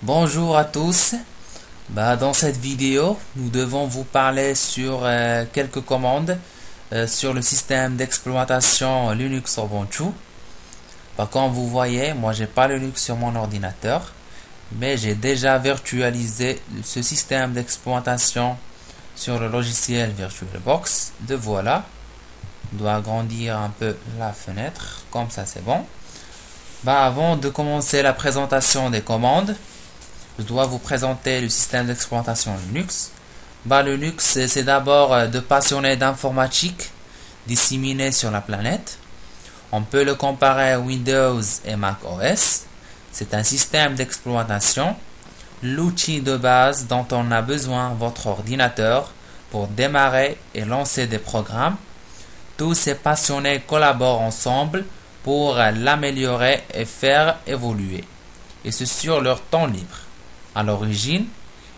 Bonjour à tous. Dans cette vidéo, nous devons vous parler sur quelques commandes sur le système d'exploitation Linux Ubuntu. Comme vous voyez, moi j'ai pas Linux sur mon ordinateur, mais j'ai déjà virtualisé ce système d'exploitation sur le logiciel VirtualBox. De voilà. On doit agrandir un peu la fenêtre, comme ça c'est bon. Avant de commencer la présentation des commandes, je dois vous présenter le système d'exploitation Linux. Linux, c'est d'abord de passionnés d'informatique disséminés sur la planète. On peut le comparer à Windows et Mac OS. C'est un système d'exploitation, l'outil de base dont on a besoin votre ordinateur pour démarrer et lancer des programmes. Tous ces passionnés collaborent ensemble pour l'améliorer et faire évoluer. Et c'est sur leur temps libre. À l'origine,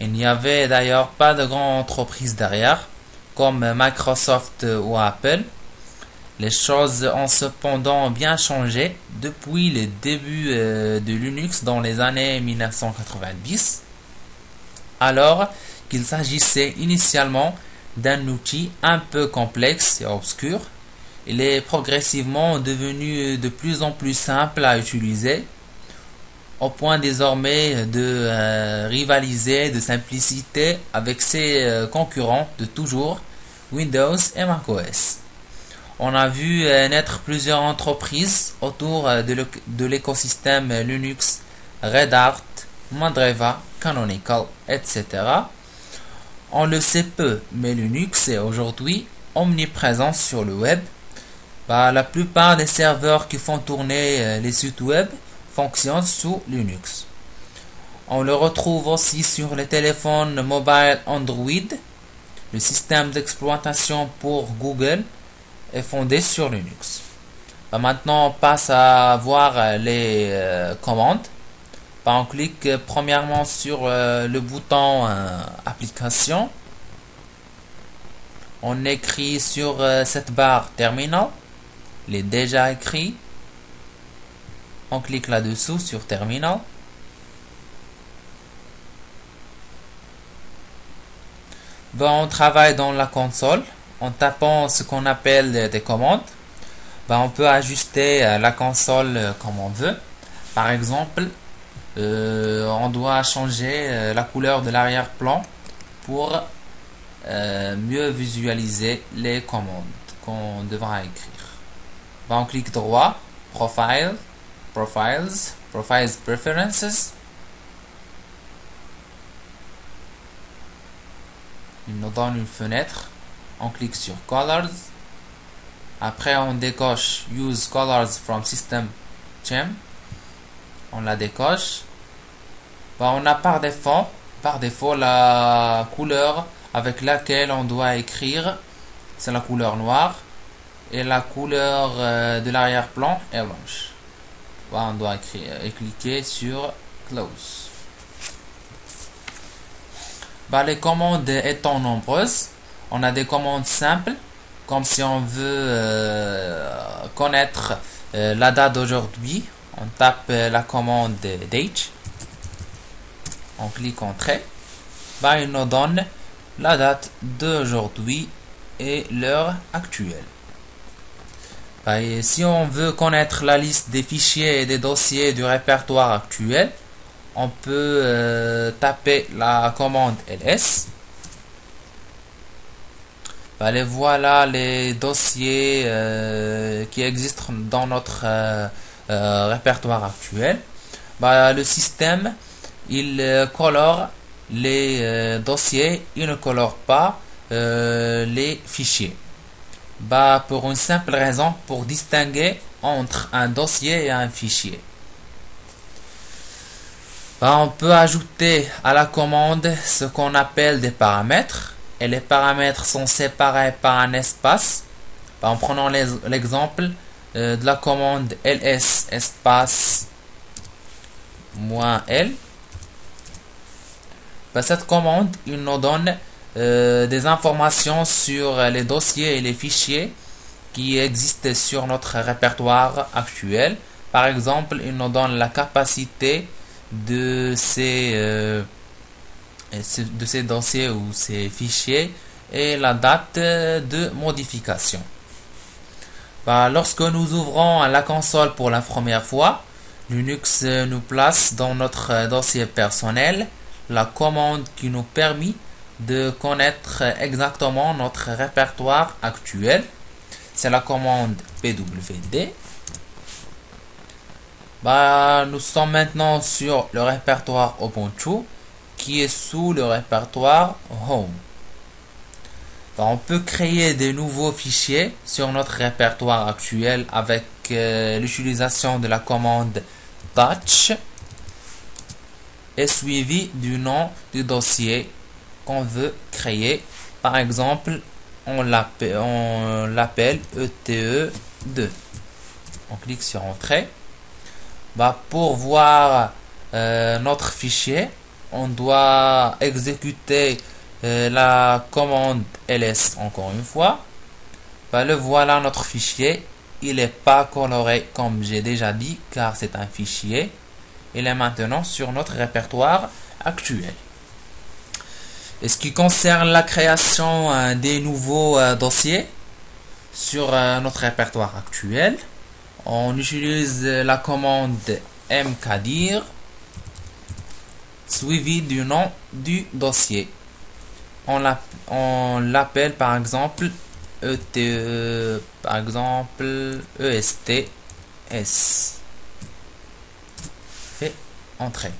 il n'y avait d'ailleurs pas de grandes entreprises derrière, comme Microsoft ou Apple. Les choses ont cependant bien changé depuis le début de Linux dans les années 1990, alors qu'il s'agissait initialement d'un outil un peu complexe et obscur. Il est progressivement devenu de plus en plus simple à utiliser, au point désormais de rivaliser de simplicité avec ses concurrents de toujours, Windows et macOS. On a vu naître plusieurs entreprises autour de l'écosystème Linux, Red Hat, Mandriva, Canonical, etc. On le sait peu, mais Linux est aujourd'hui omniprésent sur le web. La plupart des serveurs qui font tourner les sites web fonctionnent sous Linux. On le retrouve aussi sur les téléphones mobiles Android. Le système d'exploitation pour Google est fondé sur Linux. Maintenant, on passe à voir les commandes. On clique premièrement sur le bouton application. On écrit sur cette barre terminal. Il est déjà écrit. On clique là-dessous sur terminal. On travaille dans la console en tapant ce qu'on appelle des commandes. On peut ajuster la console comme on veut. Par exemple, on doit changer la couleur de l'arrière-plan pour mieux visualiser les commandes qu'on devra écrire. On clique droit, Profiles, Preferences. Il nous donne une fenêtre. On clique sur Colors. Après, on décoche Use Colors from System Theme. On la décoche. On a par défaut la couleur avec laquelle on doit écrire. C'est la couleur noire. Et la couleur de l'arrière-plan est blanche. On doit cliquer sur Close. Les commandes étant nombreuses, on a des commandes simples, comme si on veut connaître la date d'aujourd'hui. On tape la commande Date. On clique Entrée. Il nous donne la date d'aujourd'hui et l'heure actuelle. Et si on veut connaître la liste des fichiers et des dossiers du répertoire actuel, on peut taper la commande ls. Voilà les dossiers qui existent dans notre répertoire actuel. Le système, il colore les dossiers, il ne colore pas les fichiers. Pour une simple raison, pour distinguer entre un dossier et un fichier. On peut ajouter à la commande ce qu'on appelle des paramètres. Et les paramètres sont séparés par un espace. En prenant l'exemple de la commande ls espace -l. Cette commande, il nous donne des informations sur les dossiers et les fichiers qui existent sur notre répertoire actuel. Par exemple, il nous donne la capacité de ces dossiers ou ces fichiers et la date de modification. Lorsque nous ouvrons la console pour la première fois, Linux nous place dans notre dossier personnel la commande qui nous permet de connaître exactement notre répertoire actuel. C'est la commande pwd. Nous sommes maintenant sur le répertoire Ubuntu qui est sous le répertoire Home. On peut créer de nouveaux fichiers sur notre répertoire actuel avec l'utilisation de la commande touch et suivi du nom du dossier qu'on veut créer. Par exemple, on l'appelle ETE2. On clique sur Entrée. Pour voir notre fichier, on doit exécuter la commande ls encore une fois. Le voilà notre fichier. Il n'est pas coloré comme j'ai déjà dit car c'est un fichier. Il est maintenant sur notre répertoire actuel. Et ce qui concerne la création des nouveaux dossiers sur notre répertoire actuel, on utilise la commande mkdir suivi du nom du dossier. On l'appelle par exemple ETE, par exemple ESTS. Fait entrer.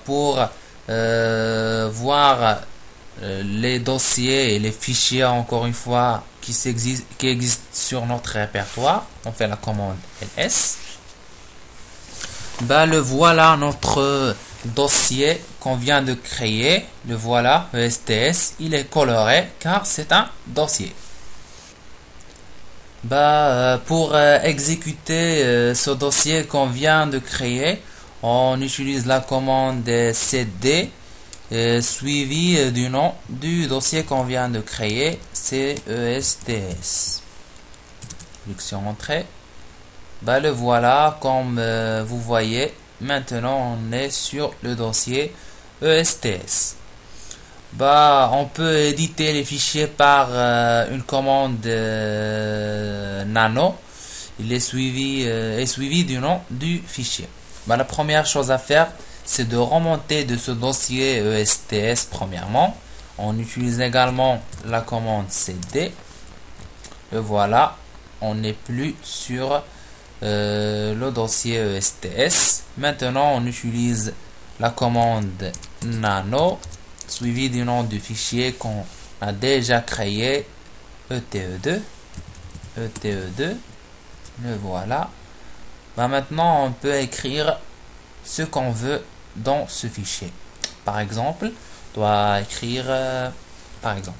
Pour voir les dossiers et les fichiers encore une fois qui existent sur notre répertoire, on fait la commande ls. Le voilà notre dossier qu'on vient de créer. Le voilà, ESTS. Il est coloré car c'est un dossier. Pour exécuter ce dossier qu'on vient de créer, on utilise la commande cd suivi du nom du dossier qu'on vient de créer, c'est ESTS. Clique sur Entrée. Le voilà, comme vous voyez, maintenant on est sur le dossier ESTS. On peut éditer les fichiers par une commande nano. Il est suivi du nom du fichier. La première chose à faire, c'est de remonter de ce dossier ESTS premièrement. On utilise également la commande cd. Le voilà, on n'est plus sur le dossier ESTS. Maintenant, on utilise la commande nano suivi du nom du fichier qu'on a déjà créé, ETE2. ETE2. Le voilà. Maintenant, on peut écrire ce qu'on veut dans ce fichier. Par exemple, on doit écrire par exemple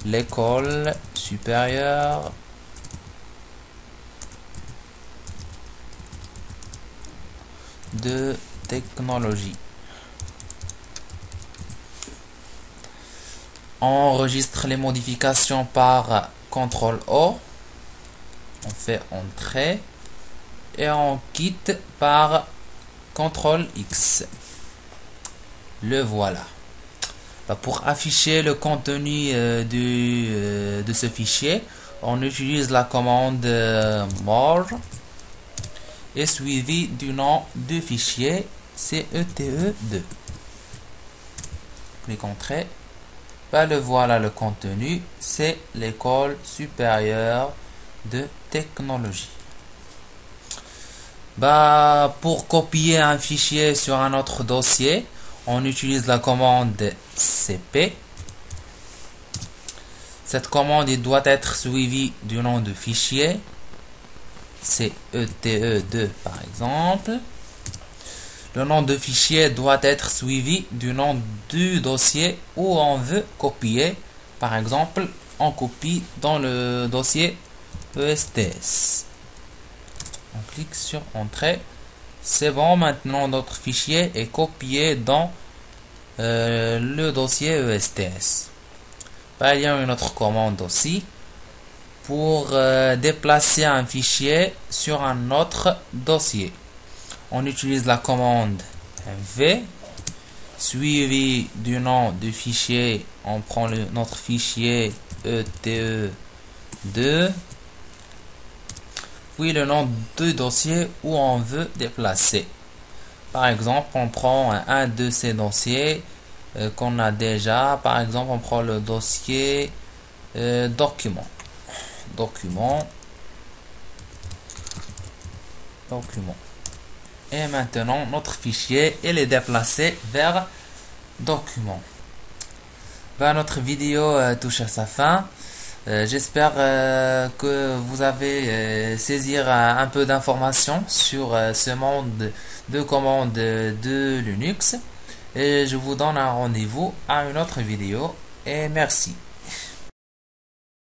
l'école supérieure de technologie. On enregistre les modifications par CTRL-O. On fait Entrée. Et on quitte par CTRL-X. Le voilà. Pour afficher le contenu de ce fichier, on utilise la commande more et suivi du nom du fichier, c'est ETE2. Clique Entrée. Le voilà le contenu, c'est l'école supérieure de technologie. Pour copier un fichier sur un autre dossier, on utilise la commande cp. Cette commande doit être suivie du nom du fichier. C'est ETE2 par exemple. Le nom de fichier doit être suivi du nom du dossier où on veut copier. Par exemple, on copie dans le dossier ESTS. On clique sur Entrée. C'est bon, maintenant notre fichier est copié dans le dossier ESTS. Il y a une autre commande aussi pour déplacer un fichier sur un autre dossier. On utilise la commande v suivi du nom du fichier. On prend notre fichier ete2, puis le nom du dossier où on veut déplacer. Par exemple, on prend un de ces dossiers qu'on a déjà. Par exemple, on prend le dossier document. Et maintenant, notre fichier il est déplacé vers document. Notre vidéo touche à sa fin. J'espère que vous avez saisi un peu d'informations sur ce monde de commandes de Linux. Et je vous donne un rendez-vous à une autre vidéo. Et merci.